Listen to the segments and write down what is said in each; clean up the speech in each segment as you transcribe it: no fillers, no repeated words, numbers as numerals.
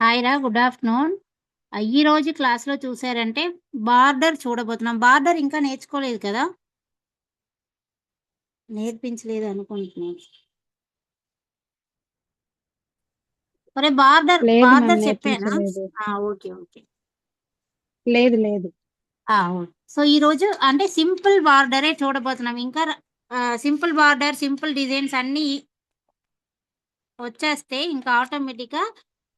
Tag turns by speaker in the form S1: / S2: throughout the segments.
S1: Hi రా, good afternoon. ఈ రోజు క్లాస్లో చూసారంటే బార్డర్ చూడబోతున్నాం. బార్డర్ ఇంకా నేర్చుకోలేదు కదా? నేర్పించలేదు అనుకుంటున్నాను. ఒరే, బార్డర్
S2: లేదు మ్యామ్,
S1: బార్డర్ చెప్పానా?
S2: నేర్పించలేదు.
S1: Okay okay.
S2: లేదు లేదు.
S1: ఓకే. సో ఈ రోజు అంటే సింపుల్ బార్డరే చూడబోతున్నాం. ఇంకా సింపుల్ బార్డర్, సింపుల్ డిజైన్స్ అన్నీ వచ్చేస్తే ఇంకా ఆటోమేటిక్గా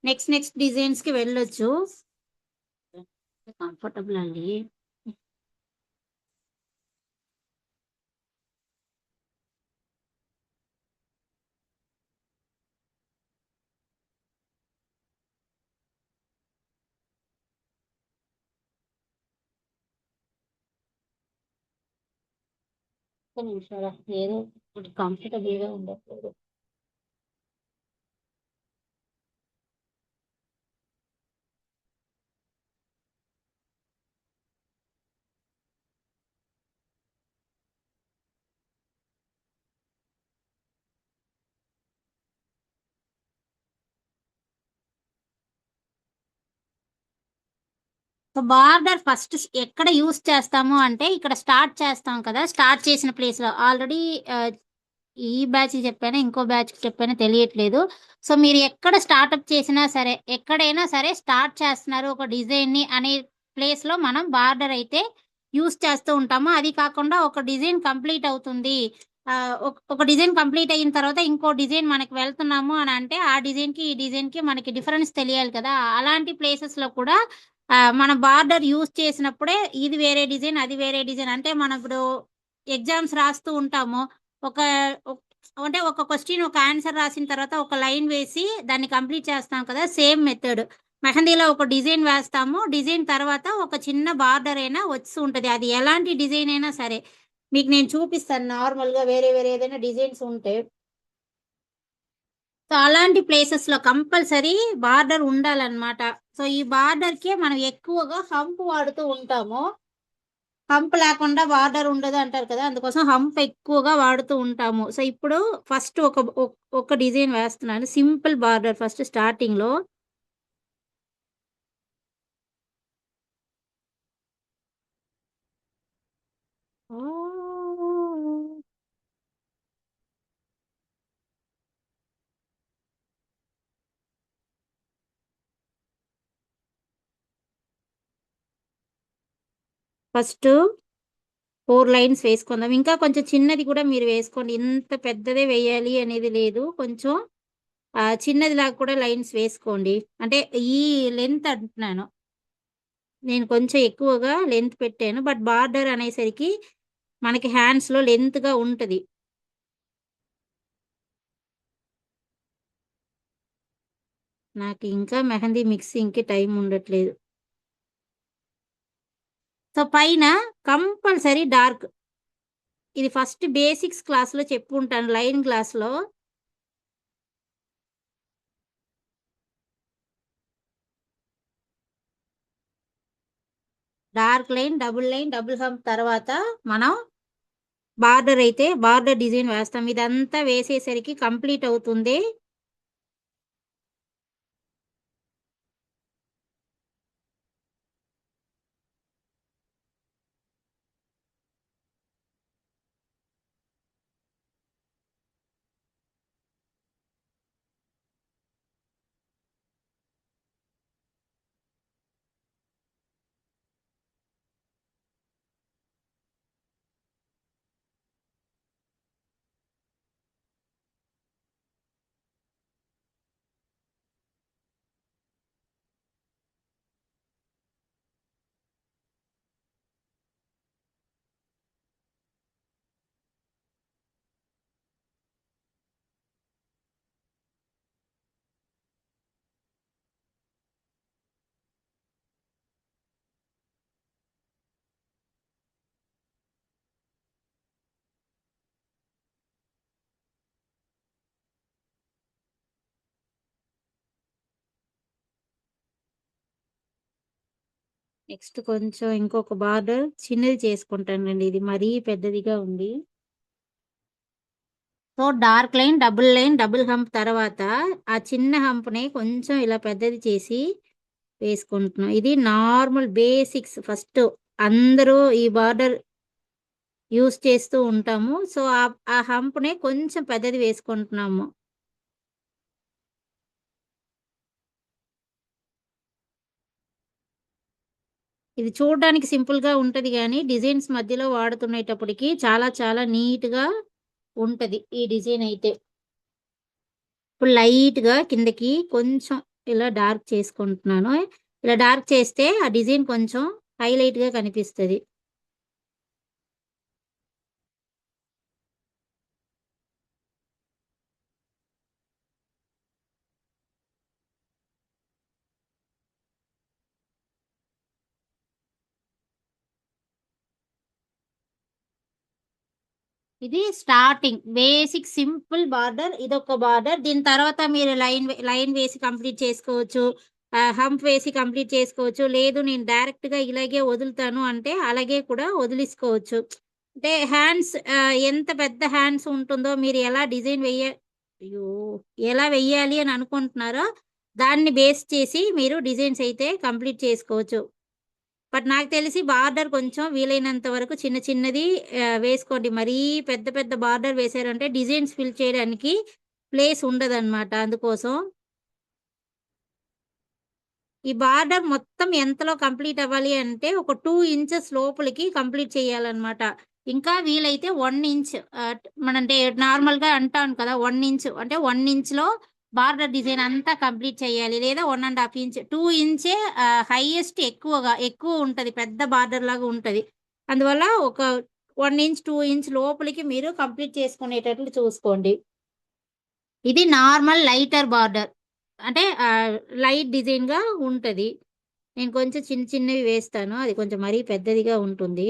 S1: నెక్స్ట్ నెక్స్ట్ డిజైన్స్కి వెళ్ళొచ్చు. కంఫర్టబుల్ అండి. ఒక్క నిమిషం రా, ఏదో కంఫర్టబుల్గా ఉండట్లేదు. సో బార్డర్ ఫస్ట్ ఎక్కడ యూస్ చేస్తాము అంటే ఇక్కడ స్టార్ట్ చేస్తాం కదా. స్టార్ట్ చేసిన ప్లేస్ లో ఆల్రెడీ ఈ బ్యాచ్ చెప్పానా ఇంకో బ్యాచ్ చెప్పానా తెలియట్లేదు. సో మీరు ఎక్కడ స్టార్ట్అప్ చేసినా సరే, ఎక్కడైనా సరే స్టార్ట్ చేస్తున్నారు ఒక డిజైన్ ని అనే ప్లేస్ లో మనం బార్డర్ అయితే యూస్ చేస్తూ ఉంటాము. అది కాకుండా ఒక డిజైన్ కంప్లీట్ అవుతుంది, ఒక డిజైన్ కంప్లీట్ అయిన తర్వాత ఇంకో డిజైన్ మనకి వెళ్తున్నాము అని అంటే ఆ డిజైన్ కి ఈ డిజైన్ కి మనకి డిఫరెన్స్ తెలియాలి కదా. అలాంటి ప్లేసెస్ లో కూడా మన బార్డర్ యూస్ చేసినప్పుడే ఇది వేరే డిజైన్, అది వేరే డిజైన్. అంటే మనం ఇప్పుడు ఎగ్జామ్స్ రాస్తూ ఉంటాము. ఒక ఒక- అంటే ఒక క్వశ్చన్ ఒక ఆన్సర్ రాసిన తర్వాత ఒక లైన్ వేసి దాన్ని కంప్లీట్ చేస్తాం కదా. సేమ్ మెథడ్ మెహందీలో ఒక డిజైన్ వేస్తాము, డిజైన్ తర్వాత ఒక చిన్న బార్డర్ అయినా వస్తూ ఉంటుంది. అది ఎలాంటి డిజైన్ అయినా సరే మీకు నేను చూపిస్తాను. నార్మల్గా వేరే వేరే ఏదైనా డిజైన్స్ ఉంటే సో అలాంటి ప్లేసెస్ లో కంపల్సరీ బార్డర్ ఉండాలన్నమాట. సో ఈ బార్డర్ కే మనం ఎక్కువగా హంప్ వాడుతూ ఉంటాము. హంప్ లేకుండా బార్డర్ ఉండదు అంటారు కదా, అందుకోసం హంప్ ఎక్కువగా వాడుతూ ఉంటాము. సో ఇప్పుడు ఫస్ట్ ఒక డిజైన్ వేస్తున్నాను, సింపుల్ బార్డర్ ఫస్ట్ స్టార్టింగ్ లో. ఫస్ట్ 4 లైన్స్ వేసుకుందాం. ఇంకా కొంచెం చిన్నది కూడా మీరు వేసుకోండి, ఇంత పెద్దదే వేయాలి అనేది లేదు. కొంచెం చిన్నది లాగా కూడా లైన్స్ వేసుకోండి. అంటే ఈ లెంత్ అంటున్నాను, నేను కొంచెం ఎక్కువగా లెంత్ పెట్టాను. బట్ బార్డర్ అనేసరికి మనకి హ్యాండ్స్లో లెంత్గా ఉంటుంది. నాకు ఇంకా మెహందీ మిక్సింగ్కి టైం ఉండట్లేదు. సో పైన కంపల్సరీ డార్క్, ఇది ఫస్ట్ బేసిక్స్ క్లాస్లో చెప్పుంటాను, లైన్ క్లాస్లో. Dark line, double line, double hump తర్వాత మనం బార్డర్ అయితే బార్డర్ డిజైన్ వేస్తాం. ఇదంతా వేసేసరికి కంప్లీట్ అవుతుంది. నెక్స్ట్ కొంచెం ఇంకొక బార్డర్ చిన్నది చేసుకుంటానండి, ఇది మరీ పెద్దదిగా ఉంది. So dark line, double line, double hump తర్వాత ఆ చిన్న హంప్ని కొంచెం ఇలా పెద్దది చేసి వేసుకుంటున్నాం. ఇది నార్మల్ బేసిక్స్. ఫస్ట్ అందరూ ఈ బార్డర్ యూస్ చేస్తూ ఉంటాము. సో ఆ హంప్ని కొంచెం పెద్దది వేసుకుంటున్నాము. ఇది చూడడానికి సింపుల్గా ఉంటుంది కానీ డిజైన్స్ మధ్యలో వాడుతునేటప్పటికి చాలా చాలా నీట్గా ఉంటుంది ఈ డిజైన్ అయితే. ఇప్పుడు లైట్గా కిందకి కొంచెం ఇలా డార్క్ చేసుకుంటున్నాను. ఇలా డార్క్ చేస్తే ఆ డిజైన్ కొంచెం హైలైట్గా కనిపిస్తుంది. ఇది స్టార్టింగ్ బేసిక్ సింపుల్ బార్డర్. ఇదొక బార్డర్. దీని తర్వాత మీరు లైన్ వేసి కంప్లీట్ చేసుకోవచ్చు, హంప్ వేసి కంప్లీట్ చేసుకోవచ్చు. లేదు నేను డైరెక్ట్ గా ఇలాగే వదులుతాను అంటే అలాగే కూడా వదిలిసుకోవచ్చు. అంటే హ్యాండ్స్ ఎంత పెద్ద హ్యాండ్స్ ఉంటుందో, మీరు ఎలా డిజైన్ అయ్యో ఎలా వెయ్యాలి అని అనుకుంటున్నారో దాన్ని బేస్ చేసి మీరు డిజైన్స్ అయితే కంప్లీట్ చేసుకోవచ్చు. బట్ నాకు తెలిసి బార్డర్ కొంచెం వీలైనంత వరకు చిన్న చిన్నది వేసుకోండి. మరీ పెద్ద పెద్ద బార్డర్ వేశారంటే డిజైన్స్ ఫిల్ చేయడానికి ప్లేస్ ఉండదన్నమాట. అందుకోసం ఈ బార్డర్ మొత్తం ఎంతలో కంప్లీట్ అవ్వాలి అంటే ఒక 2 ఇంచెస్ లోపలికి కంప్లీట్ చేయాలన్నమాట. ఇంకా వీలైతే 1 ఇంచ్, మనంటే నార్మల్‌గా అంటాం కదా! 1 ఇంచ్ అంటే 1 ఇంచ్‌లో బార్డర్ డిజైన్ అంతా కంప్లీట్ చేయాలి. లేదా 1 ½ ఇంచ్, 2 ఇంచే హైయెస్ట్ ఎక్కువ ఉంటది. పెద్ద బార్డర్ లాగా ఉంటది. అందువల్ల ఒక 1 ఇంచ్, 2 ఇంచ్ లోపలికి మీరు కంప్లీట్ చేసుకునేటట్లు చూసుకోండి. ఇది నార్మల్ లైటర్ బార్డర్. అంటే లైట్ డిజైన్‌గా ఉంటది. నేను కొంచెం చిన్న చిన్నవి వేస్తాను. అది కొంచెం మరీ పెద్దదిగా ఉంటుంది.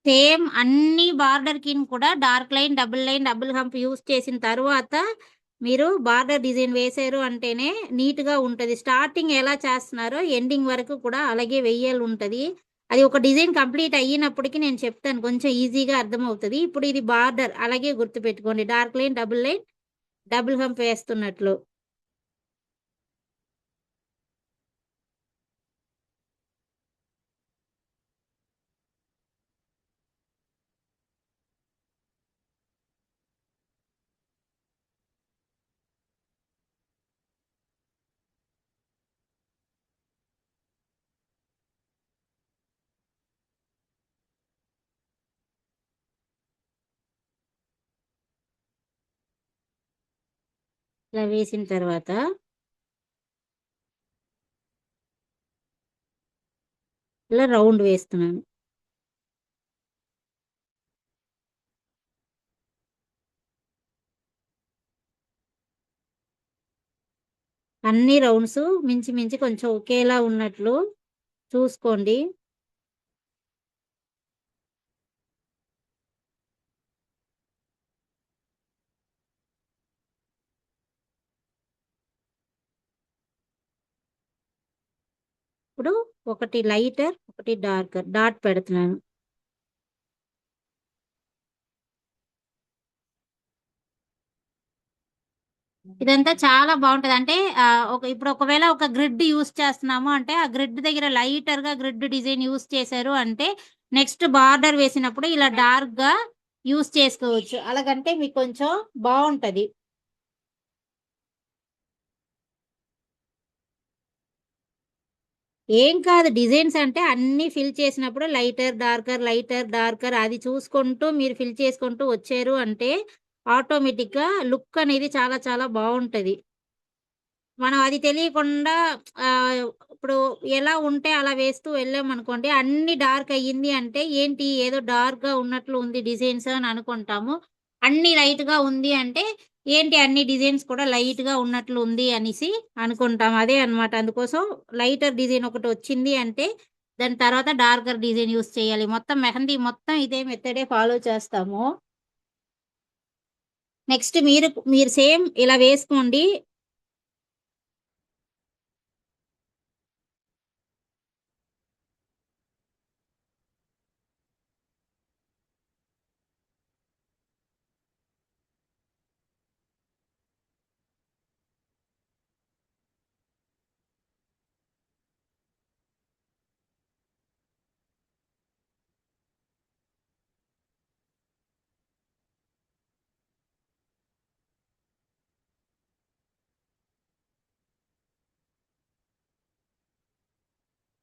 S1: సేమ్ అన్ని బార్డర్‌కిని కూడా dark line, double hump use చేసిన తరువాత మీరు బార్డర్ డిజైన్ వేశారు అంటేనే నీట్‌గా ఉంటది. స్టార్టింగ్ ఎలా చేస్తున్నారో ఎండింగ్ వరకు కూడా అలాగే వెయ్యాలుంటది. అది ఒక డిజైన్ కంప్లీట్ అయ్యినప్పటికి నేను చెప్తాను. కొంచెం ఈజీగా అర్థమవుతది. ఇప్పుడు ఇది బార్డర్ అలాగే గుర్తుపెట్టుకోండి. డార్క్ లైన్, డబుల్ హంప్ వేస్తున్నట్లు. ఇలా వేసిన తర్వాత ఇలా రౌండ్ వేస్తున్నాను. అన్ని రౌండ్స్ మించి కొంచెం ఒకేలా ఉన్నట్లు చూసుకోండి. ఇప్పుడు ఒకటి లైటర్, ఒకటి డార్కర్ డాట్ పెడుతున్నాను. ఇదంతా చాలా బావుంటది. అంటే ఇప్పుడు ఒకవేళ ఒక గ్రిడ్ యూజ్ చేస్తున్నాము అంటే, ఆ గ్రిడ్ దగ్గర లైటర్‌గా గ్రిడ్ డిజైన్ యూజ్ చేశారు అంటే, నెక్స్ట్ బార్డర్ వేసినప్పుడు ఇలా డార్క్‌గా యూజ్ చేసుకోవచ్చు. అలాగంటే మీకు కొంచెం బావుంటది. ఏం కాదు, డిజైన్స్ అంటే అన్నీ ఫిల్ చేసినప్పుడు లైటర్, డార్కర్ అది చూసుకుంటూ మీరు ఫిల్ చేసుకుంటూ వచ్చారు అంటే, ఆటోమేటిక్‌గా లుక్ అనేది చాలా చాలా బావుంటది. మనం అది తెలియకుండా ఇప్పుడు ఎలా ఉంటే అలా వేస్తూ వెళ్ళామనుకోండి, అన్నీ డార్క్ అయ్యింది అంటే, ఏంటి ఏదో డార్క్‌గా ఉన్నట్లు ఉంది డిజైన్స్ అని అనుకుంటాము. అన్నీ లైట్‌గా ఉంది అంటే, ఏంటి అన్ని డిజైన్స్ కూడా లైట్‌గా ఉన్నట్లు ఉంది అనేసి అనుకుంటాం. అదే అన్నమాట. అందుకోసం లైటర్ డిజైన్ ఒకటొచ్చింది అంటే, దాని తర్వాత డార్కర్ డిజైన్ యూజ్ చేయాలి. మొత్తం మెహందీ మొత్తం ఇదే మెథడే ఫాలో చేస్తాము. నెక్స్ట్ మీరు సేమ్ ఇలా వేసుకోండి.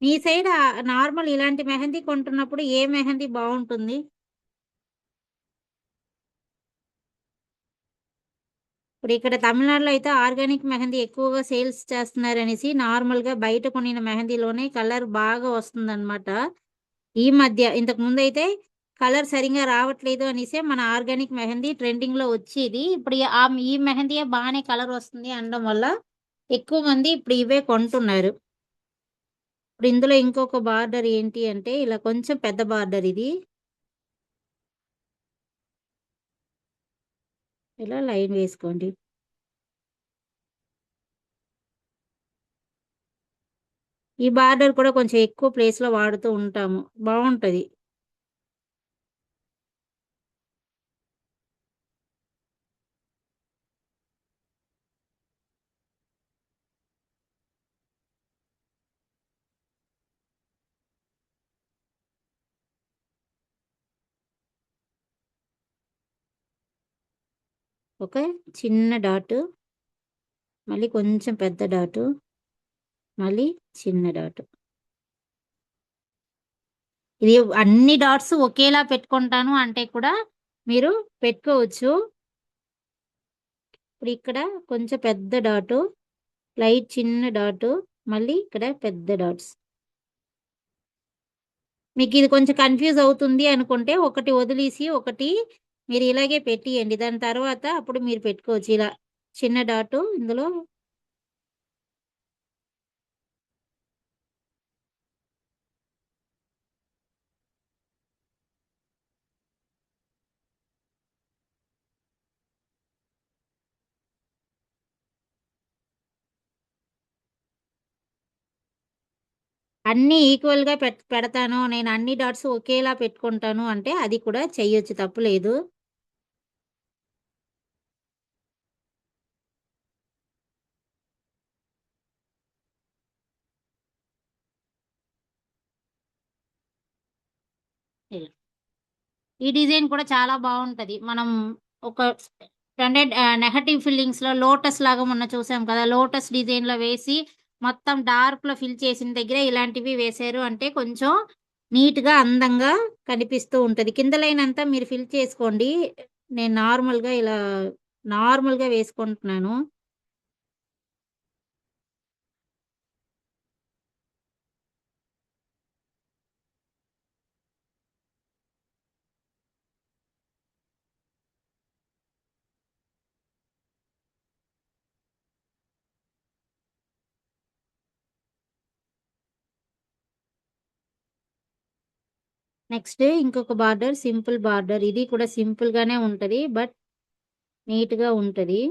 S1: మీ సైడ్ నార్మల్ ఇలాంటి మెహందీ కొంటున్నప్పుడు ఏ మెహందీ బావుంటుంది? ఇప్పుడు ఇక్కడ తమిళనాడులో అయితే ఆర్గానిక్ మెహందీ ఎక్కువగా సేల్స్ చేస్తున్నారనేసి నార్మల్‌గా బయట కొనిన మెహందీలోనే కలర్ బాగా వస్తుందనమాట. ఈ మధ్య ఇంతకుముందయితే కలర్ సరింగా రావట్లేదు అనేసే మన ఆర్గానిక్ మెహందీ ట్రెండింగ్‌లో వచ్చేది. ఇప్పుడు ఈ మెహందీయే బానే కలర్ వస్తుంది అనడం వల్ల ఎక్కువ మంది ఇప్పుడు ఇవే కొంటున్నారు. ఇప్పుడు ఇందులో ఇంకొక బార్డర్ ఏంటి అంటే ఇలా కొంచెం పెద్ద బార్డర్ ఇది. ఇలా లైన్ వేసుకోండి. ఈ బార్డర్ కూడా కొంచెం ఎక్కువ ప్లేస్‌లో వాడుతూ ఉంటాము. బావుంటది. ఒక చిన్న డాటు, మళ్ళీ కొంచెం పెద్ద డాటు, మళ్ళీ చిన్న డాటు. ఇది అన్ని డాట్స్ ఒకేలా పెట్టుకుంటాను అంటే కూడా మీరు పెట్టుకోవచ్చు. ఇప్పుడు ఇక్కడ కొంచెం పెద్ద డాటు, లైట్ చిన్న డాటు, మళ్ళీ ఇక్కడ పెద్ద డాట్స్. మీకిది కొంచెం కన్‌ఫ్యూజ్ అవుతుంది అనుకుంటే ఒకటి వదిలేసి ఒకటి మీరు ఇలాగే పెట్టియండి. దాని తర్వాత అప్పుడు మీరు పెట్టుకోవచ్చు ఇలా. చిన్న డాటు ఇందులో అన్నీ ఈక్వల్‌గా పెడతాను. నేను అన్ని డాట్స్ ఒకేలా పెట్టుకుంటాను అంటే అది కూడా చెయ్యొచ్చు తప్పులేదు. ఇలా. ఈ డిజైన్ కూడా చాలా బావుంటది. మనం ఒక నెగెటివ్ ఫిల్లింగ్స్‌లో లోటస్ లాగా మొన్న చూసాం కదా! లోటస్ డిజైన్‌లో వేసి మొత్తం డార్క్‌లో ఫిల్ చేసిన దగ్గర ఇలాంటివి వేశారు అంటే కొంచెం నీట్‌గా, అందంగా కనిపిస్తూ ఉంటది. కింద లైన్ అంతా మీరు ఫిల్ చేసుకోండి. నేను నార్మల్‌గా వేసుకుంటున్నాను. నెక్స్ట్ ఇంకొక బార్డర్ సింపుల్ బార్డర్. ఇది కూడా సింపుల్‌గానే ఉంటది. బట్ నీట్‌గా ఉంటది.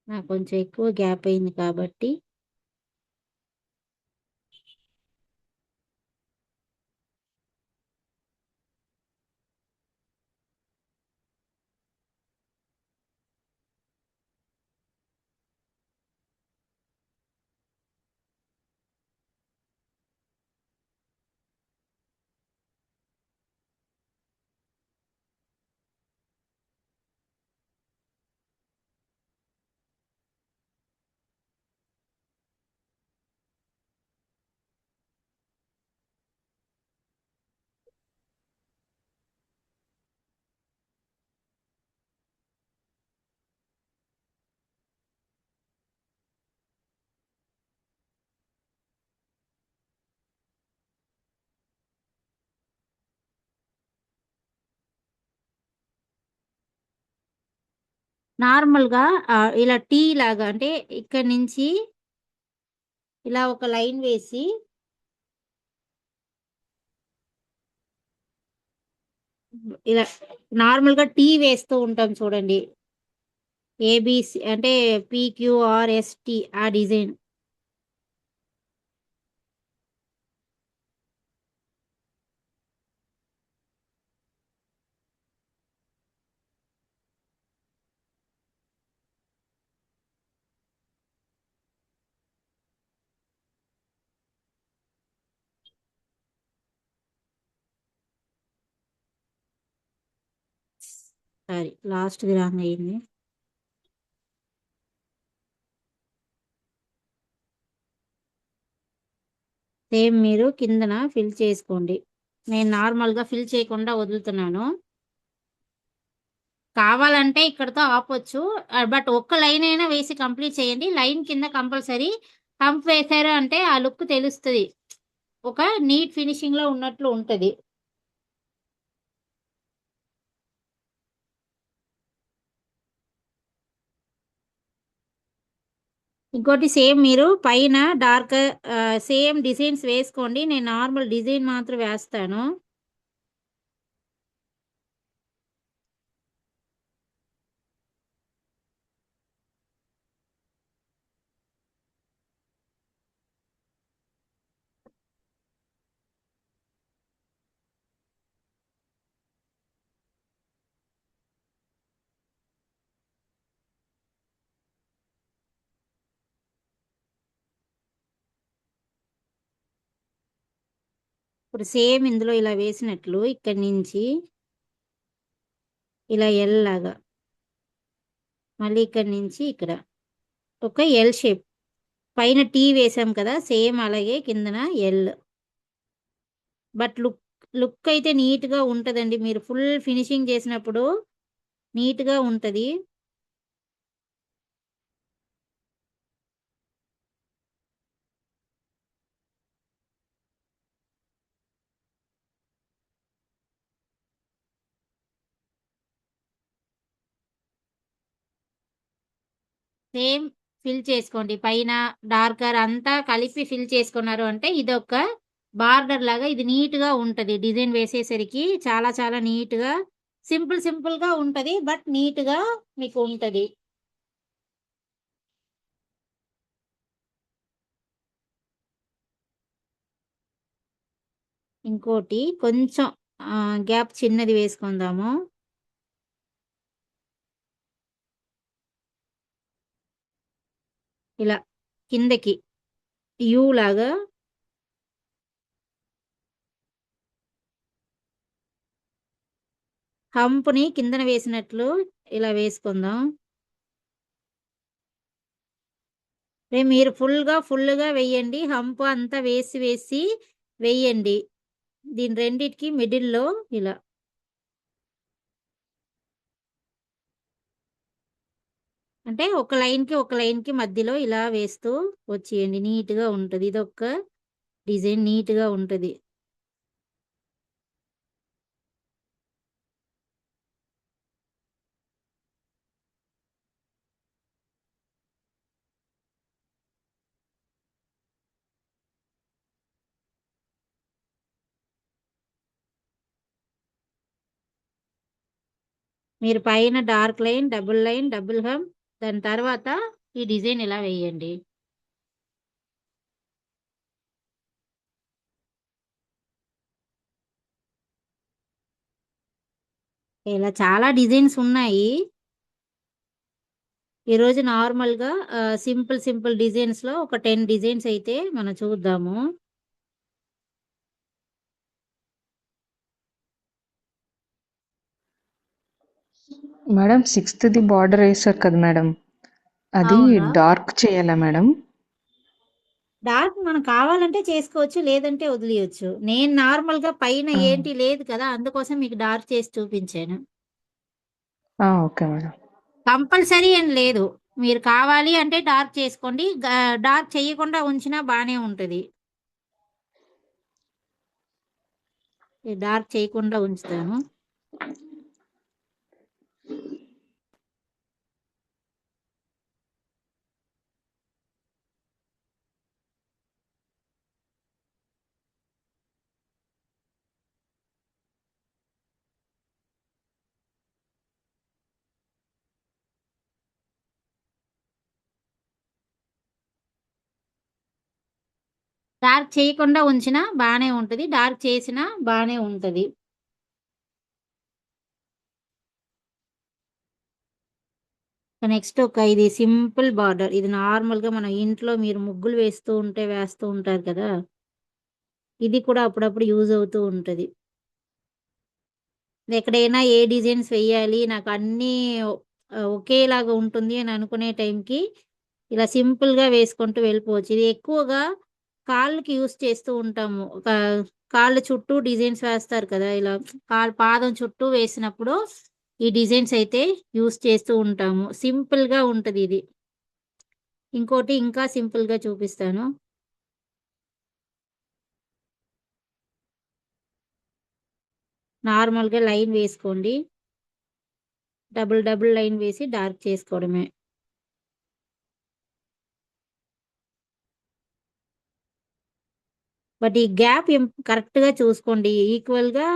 S1: నాకు కొంచెం ఎక్కువ గ్యాప్ అయింది కాబట్టి నార్మల్గా ఇలా టీ లాగా అంటే ఇక్కడ నుంచి ఇలా ఒక లైన్ వేసి ఇలా నార్మల్గా టీ వేస్తూ ఉంటాం చూడండి. ఏబిసి అంటే పిక్యూఆర్ఎస్టి ఆ డిజైన్. సారీ, లాస్ట్ది రాంగ్ అయింది. సేమ్ మీరు కిందన ఫిల్ చేసుకోండి. నేను నార్మల్గా ఫిల్ చేయకుండా వదులుతున్నాను. కావాలంటే ఇక్కడతో ఆపొచ్చు. బట్ ఒక్క లైన్ అయినా వేసి కంప్లీట్ చేయండి. లైన్ కింద కంపల్సరీ హంప్ వేశారు అంటే ఆ లుక్ తెలుస్తుంది. ఒక నీట్ ఫినిషింగ్ లో ఉన్నట్లు ఉంటది. ఇంకోటి సేమ్ మీరు పైన డార్క్ సేమ్ డిజైన్స్ వేసుకోండి. నేను నార్మల్ డిజైన్ మాత్రం వేస్తాను. ఇప్పుడు సేమ్ ఇందులో ఇలా వేసినట్లు ఇక్కడి నుంచి ఇలా ఎల్ లాగా, మళ్ళీ ఇక్కడి నుంచి ఇక్కడ ఒక ఎల్ షేప్. పైన టీ వేసాం కదా, సేమ్ అలాగే కిందన ఎల్. బట్ లుక్ అయితే నీట్గా ఉంటుందండి. మీరు ఫుల్ ఫినిషింగ్ చేసినప్పుడు నీట్గా ఉంటుంది. సేమ్ ఫిల్ చేసుకోండి. పైన డార్కర్ అంతా కలిపి ఫిల్ చేసుకున్నారు అంటే ఇది ఒక బార్డర్ లాగా ఇది నీట్గా ఉంటుంది. డిజైన్ వేసేసరికి చాలా చాలా నీట్గా సింపుల్గా ఉంటుంది. బట్ నీట్గా మీకు ఉంటుంది. ఇంకోటి కొంచెం గ్యాప్ చిన్నది వేసుకుందాము. ఇలా కిందకి యూ లాగా హంప్ని కిందన వేసినట్లు ఇలా వేసుకుందాం. మీరు ఫుల్గా వేయండి. హంప్ అంతా వేసి వేయండి. దీని రెండిటికి మిడిల్లో ఇలా అంటే ఒక లైన్కి మధ్యలో ఇలా వేస్తూ వచ్చేయండి. నీట్గా ఉంటుంది. ఇది ఒక డిజైన్ నీట్గా ఉంటుంది. మీరు పైన డార్క్ లైన్, డబుల్ హమ్, దాని తర్వాత ఈ డిజైన్ ఇలా వేయండి. ఇలా చాలా డిజైన్స్ ఉన్నాయి. ఈరోజు నార్మల్గా సింపుల్ డిజైన్స్లో ఒక 10 డిజైన్స్ అయితే మనం చూద్దాము.
S2: మేడం 6th బార్డర్ వేసారు కదా మేడం, అది
S1: అవునా,
S2: డార్క్ చేయాలా మేడం?
S1: డార్క్ మనం కావాలంటే చేసుకోవచ్చు, లేదంటే వదిలేయచ్చు. నేను నార్మల్గా పైన ఏంటి లేదు కదా, అందుకోసం మీకు డార్క్ చేసి చూపించాను.
S2: Okay madam.
S1: కంపల్సరీ అని లేదు. మీరు కావాలి అంటే డార్క్ చేసుకోండి. డార్క్ చేయకుండా ఉంచినా బాగానే ఉంటుంది. డార్క్ చేయకుండా ఉంచుతాను. డార్క్ చేయకుండా ఉంచినా బానే ఉంటది, డార్క్ చేసినా బానే ఉంటది. నెక్స్ట్ ఇది సింపుల్ బార్డర్. ఇది నార్మల్‌గా మనం ఇంట్లో మీరు ముగ్గులు వేస్తూ ఉంటారు కదా! ఇది కూడా అప్పుడప్పుడు యూజ్ అవుతూ ఉంటది. ఎక్కడైనా ఏ డిజైన్స్ వెయ్యాలి, నాకు అన్నీ ఒకేలాగా ఉంటుంది అని అనుకునే టైంకి ఇలా సింపుల్‌గా వేసుకుంటూ వెళ్ళిపోవచ్చు. ఇది ఎక్కువగా కాళ్ళకి యూజ్ చేస్తూ ఉంటాము. కాళ్ళ చుట్టూ డిజైన్స్ వేస్తారు కదా! ఇలా పాదం చుట్టూ వేసినప్పుడు ఈ డిజైన్స్ అయితే యూజ్ చేస్తూ ఉంటాము. సింపుల్‌గా ఉంటదిది. ఇంకోటి ఇంకా సింపుల్‌గా చూపిస్తాను. నార్మల్‌గా లైన్ వేసుకోండి. డబుల్ లైన్ వేసి డార్క్ చేసుకోవడమే. బట్ ఈ గ్యాప్ కరెక్ట్‌గా చూసుకోండి. ఈక్వల్‌గా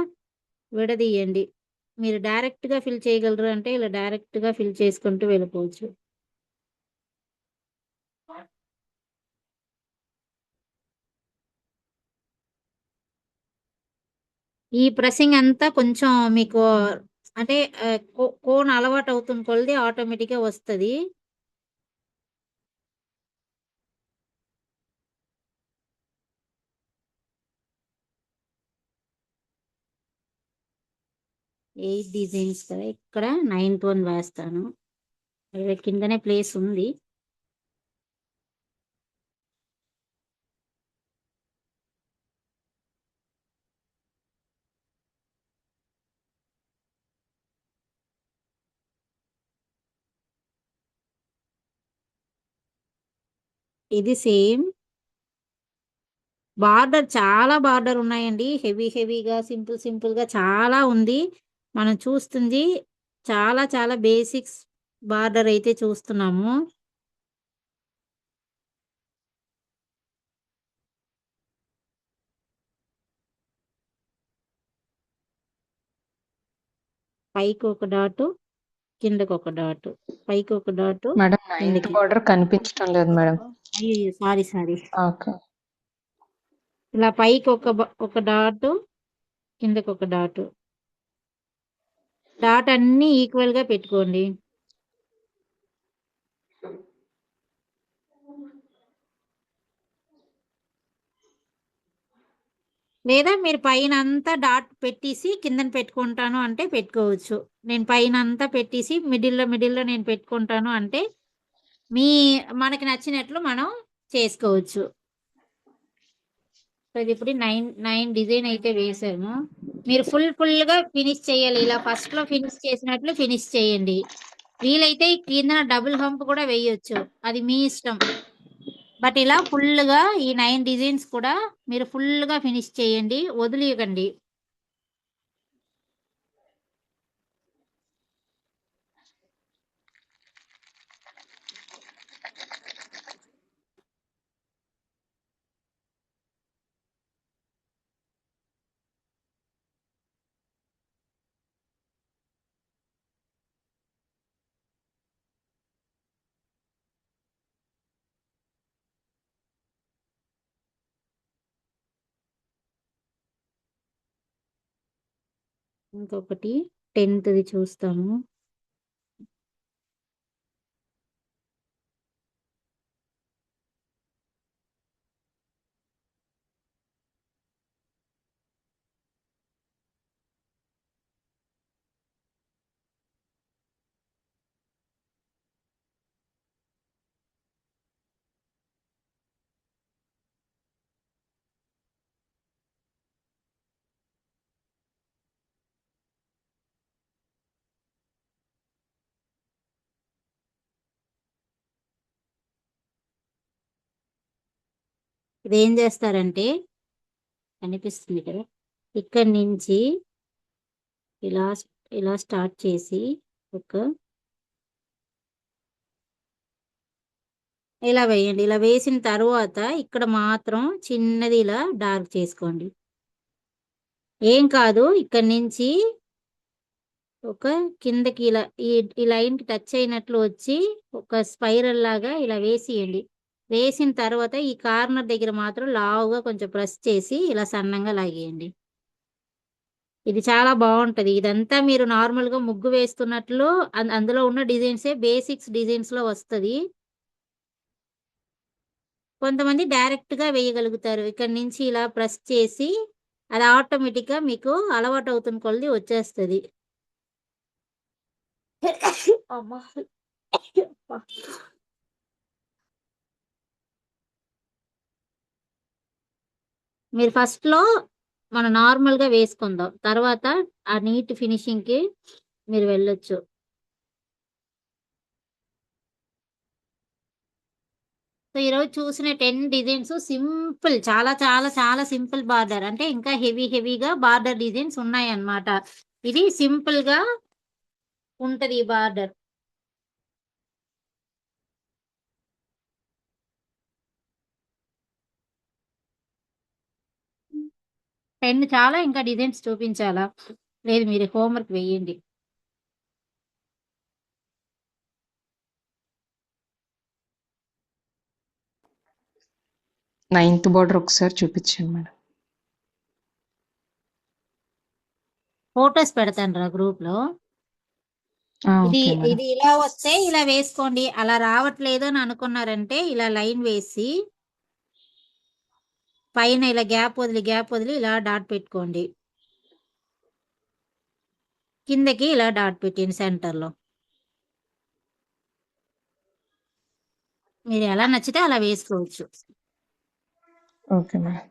S1: విడదీయండి. మీరు డైరెక్ట్‌గా ఫిల్ చేయగలరు అంటే ఇలా డైరెక్ట్‌గా ఫిల్ చేసుకుంటూ వెళ్ళిపోవచ్చు. ఈ ప్రెసింగ్ అంతా కొంచెం మీకు అంటే కోన్ అలవాటవుతున్న కొలది ఆటోమేటిక్‌గా వస్తది. ఎయిట్ డిజైన్స్ కదా! ఇక్కడ నైన్త్ వన్ వేస్తాను. కిందనే ప్లేస్ ఉంది. ఇది సేమ్ చాలా బార్డర్ ఉన్నాయండి. హెవీగా, సింపుల్‌గా చాలా ఉంది. మనం చూస్తుంది చాలా బేసిక్స్ బార్డర్ అయితే చూస్తున్నాము. పైకి ఒక డాటు, కిందకొక డాటు. పైకి ఒక డాటు,
S2: మేడం నైన్త్
S1: కిందకి.
S2: బార్డర్ కనిపించటం లేదు మేడం.
S1: అయ్యయ్యో! సారీ.
S2: ఓకే.
S1: ఇలా పైకి ఒక డాటు, కిందకొక డాటు. డాట్ అన్నీ ఈక్వల్‌గా పెట్టుకోండి. లేదా మీరు పైనంతా డాట్ పెట్టేసి కిందన పెట్టుకుంటాను అంటే పెట్టుకోవచ్చు. నేను పైనంతా పెట్టేసి మిడిల్‌లో నేను పెట్టుకుంటాను అంటే మీ మనకి నచ్చినట్లు మనం చేసుకోవచ్చు. సో, ఇది ఇప్పుడు 9 డిజైన్ అయితే వేసాము. మీరు ఫుల్‌గా ఫినిష్ చేయాలి. ఇలా ఫస్ట్‌లో ఫినిష్ చేసినట్లు ఫినిష్ చేయండి. వీలైతే కిందన డబుల్ హంప్ కూడా వేయొచ్చు. అది మీ ఇష్టం. బట్ ఇలా ఫుల్‌గా ఈ 9 డిజైన్స్ కూడా మీరు ఫుల్‌గా ఫినిష్ చేయండి. వదిలియకండి. ఇంకొకటి 10థ్‌ది చూస్తాము. ఇదేం చేస్తారంటే కనిపిస్తుంది కదా! ఇక్కడి నుంచి ఇలా ఇలా స్టార్ట్ చేసి ఒక ఇలా వేయండి. ఇలా వేసిన తరువాత ఇక్కడ మాత్రం చిన్నది ఇలా డార్క్ చేసుకోండి. ఏం కాదు. ఇక్కడి నుంచి ఒక కిందకి ఇలా ఈ లైన్‌కి టచ్ అయినట్లు వచ్చి ఒక స్పైరల్ లాగా ఇలా వేసియండి. వేసిన తర్వాత ఈ కార్నర్ దగ్గర మాత్రం లావుగా కొంచెం ప్రెస్ చేసి ఇలా సన్నంగా లాగేయండి. ఇది చాలా బాగుంటది. ఇదంతా మీరు నార్మల్‌గా ముగ్గు వేస్తున్నట్లు అందులో ఉన్న డిజైన్సే బేసిక్స్ డిజైన్స్‌లో వస్తది. కొంతమంది డైరెక్ట్‌గా వేయగలుగుతారు. ఇక్కడి నుంచి ఇలా ప్రెస్ చేసి అది ఆటోమేటిక్‌గా మీకు అలవాటవుతున్న కొలది వచ్చేస్తది. అమ్మా! అబ్బా! మీరు ఫస్ట్‌లో మనం నార్మల్‌గా వేసుకుందాం. తర్వాత ఆ నీట్ ఫినిషింగ్‌కి మీరు వెళ్ళొచ్చు. సో, ఈరోజు చూసిన 10 డిజైన్స్ సింపుల్ చాలా చాలా చాలా సింపుల్ బార్డర్. అంటే ఇంకా హెవీగా బార్డర్ డిజైన్స్ ఉన్నాయన్నమాట. ఇది సింపుల్‌గా ఉంటది ఈ బార్డర్. 10 చాలా ఇంకా డిజైన్స్ చూపించాలా? లేదు మీరు హోంవర్క్ వేయండి.
S2: నైన్త్ బార్డర్ ఒకసారి చూపించండి మేడం.
S1: ఫోటోస్ పెడతానురా గ్రూప్‌లో. ఇది
S2: ఓకే మేడం.
S1: ఇది ఇలా వస్తే ఇలా వేసుకోండి. అలా రావట్లేదు అని అనుకున్నారంటే ఇలా లైన్ వేసి పైన ఇలా గ్యాప్ వదిలి ఇలా డాట్ పెట్టుకోండి. కిందకి ఇలా డాట్ పెట్టండి సెంటర్‌లో. మీరు ఎలా నచ్చితే అలా వేసుకోవచ్చు.
S2: Okay madam.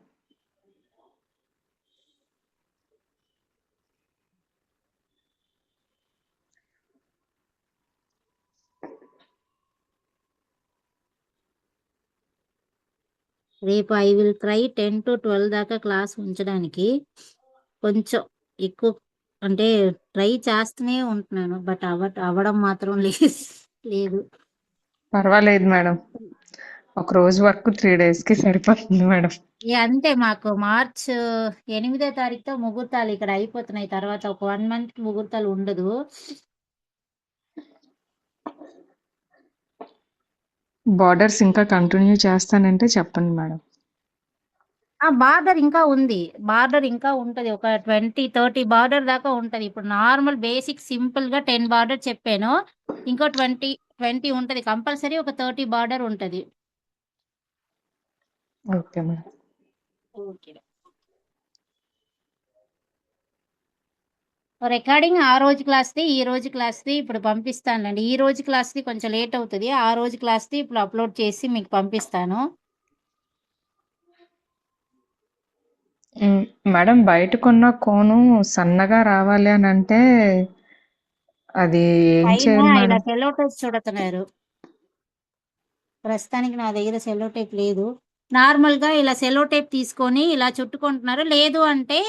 S1: రేపు ఐ విల్ ట్రై 10-12 దాకా క్లాస్ ఉంచడానికి. కొంచెం ఎక్కువ అంటే ట్రై చేస్తూనే ఉంటున్నాను. బట్ అవ్వడం మాత్రం లేదు.
S2: పర్వాలేదు మేడం. ఒక రోజు వర్క్ 3 డేస్‌కి సరిపోతుంది మేడం.
S1: అంతే మాకు మార్చ్ 8వ తారీఖుతో ముహూర్తాలు ఇక్కడ అయిపోతున్నాయి. తర్వాత ఒక 1 మంత్‌కి ముహూర్తాలు ఉండదు.
S2: బార్డర్స్ ఇంకా కంటిన్యూ చేస్తానంటే చెప్పండి మేడం.
S1: బార్డర్ ఇంకా ఉంది. బార్డర్ ఇంకా ఉంటది. ఒక 20, 30 బార్డర్ దాకా ఉంటది. ఇప్పుడు నార్మల్ బేసిక్ సింపుల్‌గా 10 బార్డర్ చెప్పాను. ఇంకో 20 ఉంటది. కంపల్సరీ ఒక 30 బార్డర్ ఉంటది.
S2: Okay madam.
S1: ఓకే. రికార్డింగ్ ఆ రోజు క్లాస్‌ది, ఈ రోజు క్లాస్‌ది ఇప్పుడు పంపిస్తానులెండి. ఈ రోజు క్లాస్‌ది కొంచెం లేట్ అవుతది. ఆ రోజు క్లాస్‌ది ఇప్పుడు అప్‌లోడ్ చేసి మీకు పంపిస్తాను.
S2: మేడం బయట కొన్న కోను సన్నగా రావాలి అని అంటే అది ఏం
S1: పైన
S2: చేయాలి
S1: ఇలా
S2: మేడం?
S1: సెల్లో టేప్ చుడుతున్నారు. ప్రస్తుతానికి నా దగ్గర సెల్లో టేప్ లేదు. నార్మల్‌గా ఇలా సెల్లో టేప్ తీసుకొని ఇలా చుట్టుకుంటున్నారు. లేదు అంటే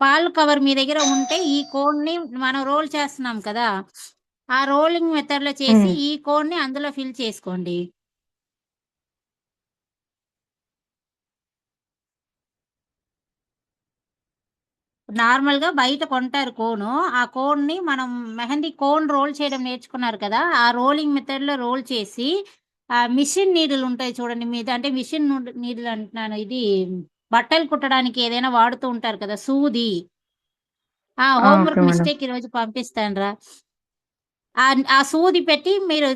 S1: పాలు కవర్ మీ దగ్గర ఉంటే ఈ కోన్‌ని మనం రోల్ చేస్తున్నాం కదా! ఆ రోలింగ్ మెథడ్‌లో చేసి
S2: హ్మ్.
S1: ఈ కోన్‌ని అందులో ఫిల్ చేసుకోండి. నార్మల్‌గా బయట కొంటారు కోను. ఆ కోన్‌ని మనం మెహందీ కోన్ రోల్ చేయడం నేర్చుకున్నారు కదా! ఆ రోలింగ్ మెథడ్‌లో రోల్ చేసి మిషన్ నీడిల్ ఉంటాయి చూడండి. మీద అంటే మిషన్ నీడిల్ అంటున్నాను. ఇది బట్టలు కుట్టడానికి ఏదైనా వాడుతూ ఉంటారు కదా! సూది.
S2: Okay
S1: homework
S2: madam.
S1: మిస్టేక్ ఈరోజు పంపిస్తానురా. ఆ సూది పెట్టి మీరు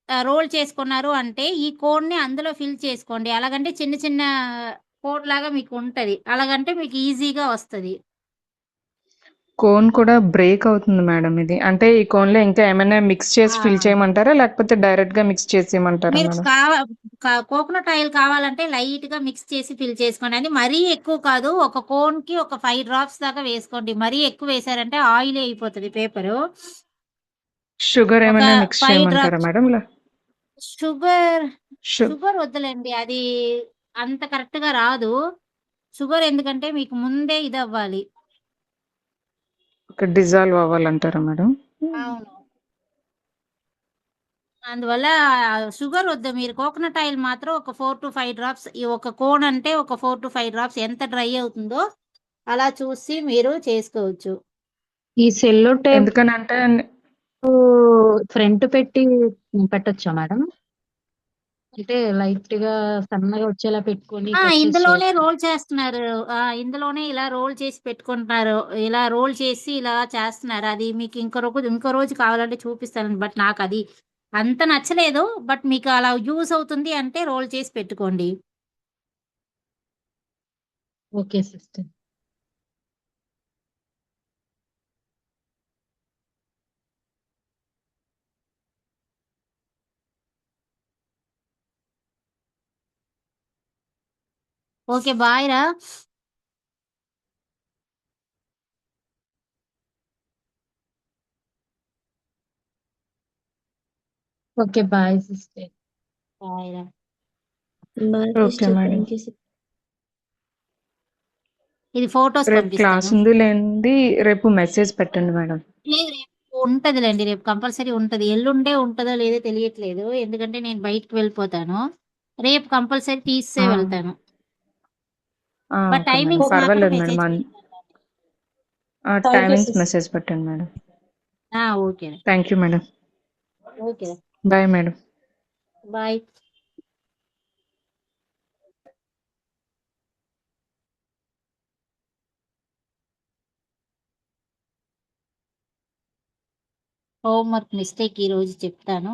S1: రోల్ చేసుకున్నారు అంటే ఈ కోడ్‌ని అందులో ఫిల్ చేసుకోండి. అలాగంటే చిన్న చిన్న కోడ్‌లాగా మీకు ఉంటది. అలాగంటే మీకు ఈజీగా వస్తది.
S2: కోన్ కూడా బ్రేక్ అవుతుంది మేడం ఇది. అంటే ఈ కోన్‌లో ఇంకా ఏమైనా మిక్స్ చేసి ఫిల్
S1: ఆ!
S2: చేయమంటారా? లేకపోతే డైరెక్ట్‌గా మిక్స్ చేసేయమంటారా
S1: మీరు
S2: మేడం?
S1: కోకోనట్ ఆయిల్ కావాలంటే లైట్‌గా మిక్స్ చేసి ఫిల్ చేసుకోండి. అది మరీ ఎక్కువ కాదు. ఒక కోన్‌కి ఒక 5 డ్రాప్స్ దాకా వేసుకోండి. మరీ ఎక్కువ వేశారంటే ఆయిలీ అయిపోతది పేపరు.
S2: షుగర్
S1: ఒక
S2: ఏమైనా మిక్స్
S1: 5
S2: చేయమంటారా
S1: డ్రాప్స్
S2: మేడం?
S1: షుగర్,
S2: షు
S1: షుగర్ వద్దులెండి. అది అంత కరెక్ట్‌గా రాదు. షుగర్ ఎందుకంటే మీకు ముందే ఇదవ్వాలి.
S2: ఓకే. డిజాల్వ్ అవ్వాలంటారా మేడం?
S1: అవును. అందువల్ల షుగర్ వద్దు. మీరు కోకోనట్ ఆయిల్ మాత్రం ఒక 4-5 డ్రాప్స్ ఈ ఒక కోన్ అంటే ఒక 4-5 డ్రాప్స్ ఎంత డ్రై అవుతుందో అలా చూసి మీరు చేసుకోవచ్చు.
S3: ఈ సెల్లో టేప్
S2: ఎందుకనంటే
S3: ఫ్రంట్ పెట్టి పెట్టొచ్చా మేడం? అంటే లైట్ గా సన్నగా వచ్చేలా పెట్టుకొని కట్ చేసి
S1: ఇందులోనే
S3: చేయొచ్చు.
S1: రోల్ చేస్తున్నారు. ఇందులోనే ఇలా రోల్ చేసి పెట్టుకుంటున్నారు. ఇలా రోల్ చేసి ఇలా చేస్తున్నారు. అది మీకు ఇంకో రోజు కావాలంటే చూపిస్తాను. బట్ నాకు అది అంత నచ్చలేదు. బట్ మీకు అలా యూజ్ అవుతుంది అంటే రోల్ చేసి పెట్టుకోండి.
S3: Okay sister.
S1: ఓకే, బాయ్ రా.
S3: Okay bye sister.
S1: బాయ్ రా.
S4: Bye
S2: okay
S4: sister,
S2: madam.
S4: Thank you.
S1: ఇది ఫొటోస్
S2: రేపు క్లాస్
S1: పంపిస్తాను.
S2: ఉంది లేనిది రేపు మెసేజ్ పెట్టండి మేడం.
S1: లేదు, రేపు ఉంటదిలేండి. రేపు కంపల్సరీ ఉంటది. ఎల్లుండే ఉంటదో లేదో తెలియట్లేదు. ఎందుకంటే నేను బయటికి వెళ్ళిపోతాను. రేపు కంపల్సరీ తీసే
S2: ఆ,
S1: వెళ్తాను. బట్
S2: ఓకే మేడం,
S1: టైమింగ్స్ మాత్రం
S2: పర్వాలేదు మేడం.
S1: మెసేజ్ చేయండి.
S4: Thank you
S2: timings
S4: sister.
S2: Message పెట్టండి madam.
S1: Okay.
S2: Thank you madam.
S1: Okay.
S2: Bye madam.
S1: Bye. Homework mistake ఈ రోజు చెప్తాను.